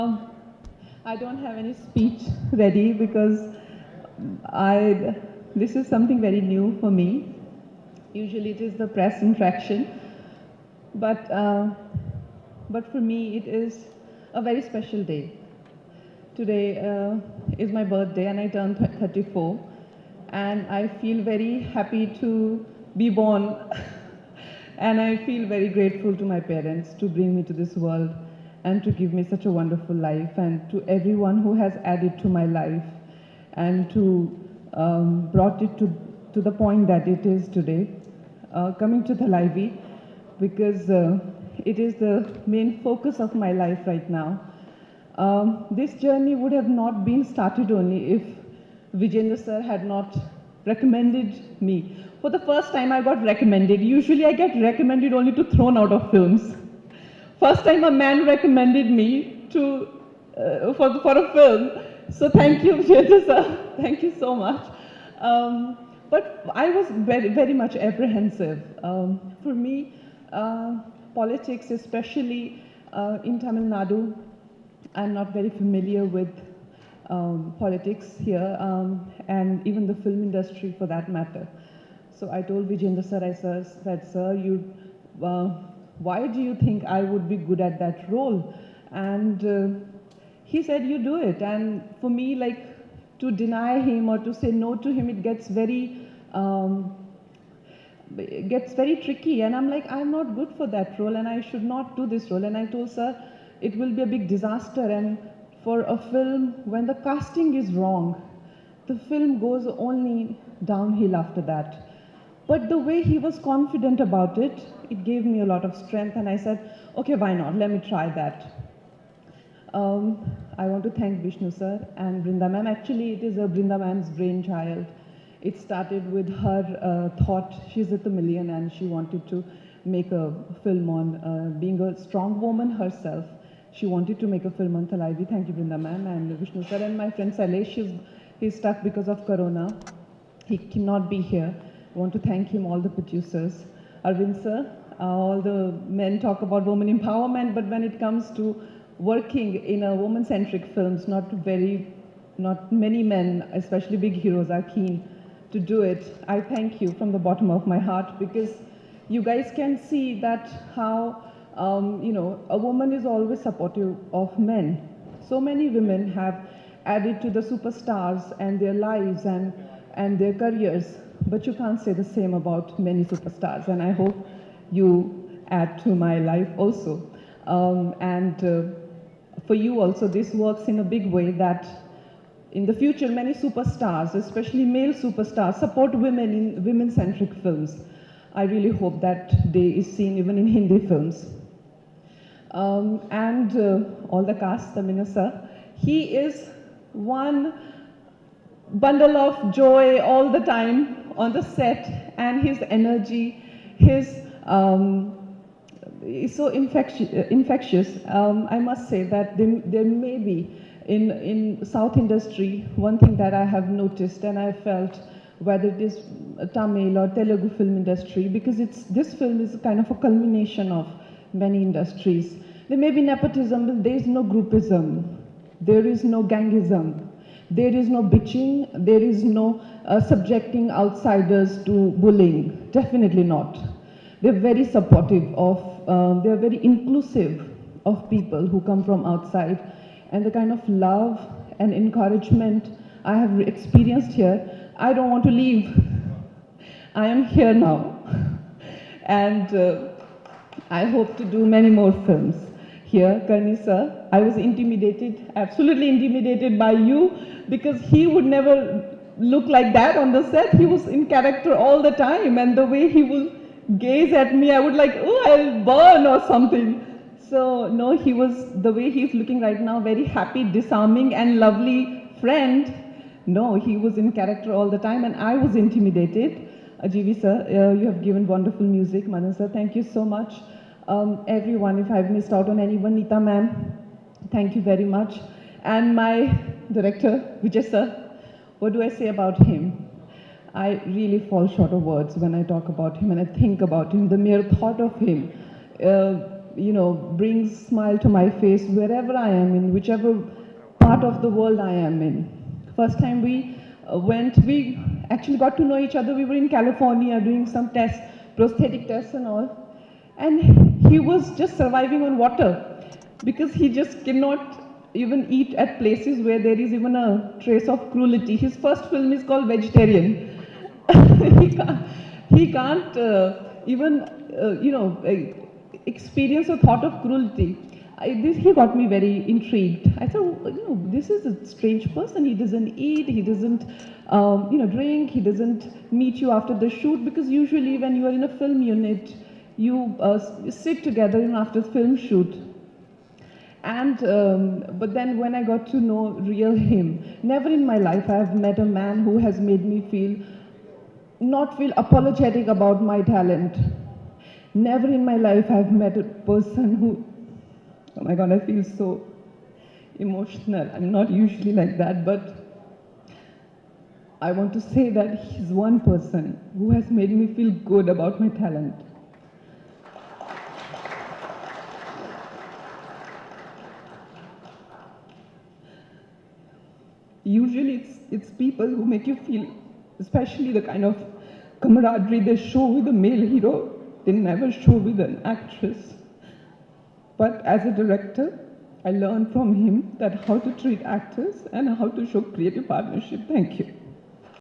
Um, I don't have any speech ready because this is something very new for me. Usually it is the press interaction, but, uh, but for me it is a very special day. Today is my birthday and I turned 34, and I feel very happy to be born and I feel very grateful to my parents to bring me to this world and to give me such a wonderful life, and to everyone who has added to my life and to brought it to the point that it is today. Coming to the Thalaivi, because it is the main focus of my life right now. This journey would have not been started only if Vijayendra sir had not recommended me. For the first time I got recommended. Usually I get recommended only to thrown out of films. First time a man recommended me for a film. So thank you, Vijayendra sir. Thank you so much. But I was very much apprehensive. For me, politics, especially in Tamil Nadu, I'm not very familiar with politics here, and even the film industry for that matter. So I told Vijayendra sir, said, sir, why do you think I would be good at that role? And he said, you do it. And for me, like, to deny him or to say no to him, it gets very tricky. And I'm like, I'm not good for that role and I should not do this role. And I told sir, it will be a big disaster. And for a film, when the casting is wrong, the film goes only downhill after that. But the way he was confident about it, it gave me a lot of strength. And I said, okay, why not? Let me try that. I want to thank Vishnu sir and Brinda ma'am. Actually, it is a Brinda ma'am's brainchild. It started with her thought. She's a Tamilian and she wanted to make a film on being a strong woman herself. She wanted to make a film on Thalaivi. Thank you, Brinda ma'am and Vishnu sir. And my friend Salesh, he's stuck because of Corona. He cannot be here. I want to thank him, all the producers. Arvind sir, all the men talk about women empowerment, but when it comes to working in a woman-centric films, not many men, especially big heroes, are keen to do it. I thank you from the bottom of my heart, because you guys can see that how a woman is always supportive of men. So many women have added to the superstars and their lives and their careers, but you can't say the same about many superstars, and I hope you add to my life also. For you also, this works in a big way that in the future, many superstars, especially male superstars, support women in women-centric films. I really hope that day is seen even in Hindi films. All the cast, Tamina sir, he is one bundle of joy all the time on the set, and his energy, is so infectious. I must say that there may be in South industry one thing that I have noticed and I felt, whether it is Tamil or Telugu film industry, because this film is kind of a culmination of many industries. There may be nepotism, but there is no groupism, there is no gangism, there is no bitching, there is no subjecting outsiders to bullying. Definitely not. They're very supportive of, they're very inclusive of people who come from outside. And the kind of love and encouragement I have experienced here, I don't want to leave. I am here now. And I hope to do many more films here. Karni sir, I was intimidated, absolutely intimidated by you, because he would never look like that on the set. He was in character all the time, and the way he will gaze at me, I would like, oh, I'll burn or something. So no, he was, the way he's looking right now, very happy, disarming and lovely friend. No, he was in character all the time, and I was intimidated. Ajivi sir, you have given wonderful music. Manan sir, thank you so much. Everyone, if I've missed out on anyone, Nita ma'am, thank you very much. And my director, Vijay sir, what do I say about him? I really fall short of words when I talk about him and I think about him. The mere thought of him brings smile to my face wherever I am in, whichever part of the world I am in. First time we we actually got to know each other. We were in California doing some tests, prosthetic tests and all. And he was just surviving on water because he just cannot even eat at places where there is even a trace of cruelty. His first film is called Vegetarian. He can't even, experience a thought of cruelty. He got me very intrigued. I thought, this is a strange person. He doesn't eat, he doesn't, drink, he doesn't meet you after the shoot, because usually when you are in a film unit, you sit together after film shoot. And, but then when I got to know real him, never in my life I have met a man who has made me not feel apologetic about my talent. Never in my life I've met a person who, oh my God, I feel so emotional. I'm not usually like that, but I want to say that he's one person who has made me feel good about my talent. Usually it's people who make you feel, especially the kind of camaraderie they show with a male hero, they never show with an actress. But as a director, I learned from him that how to treat actors and how to show creative partnership. Thank you.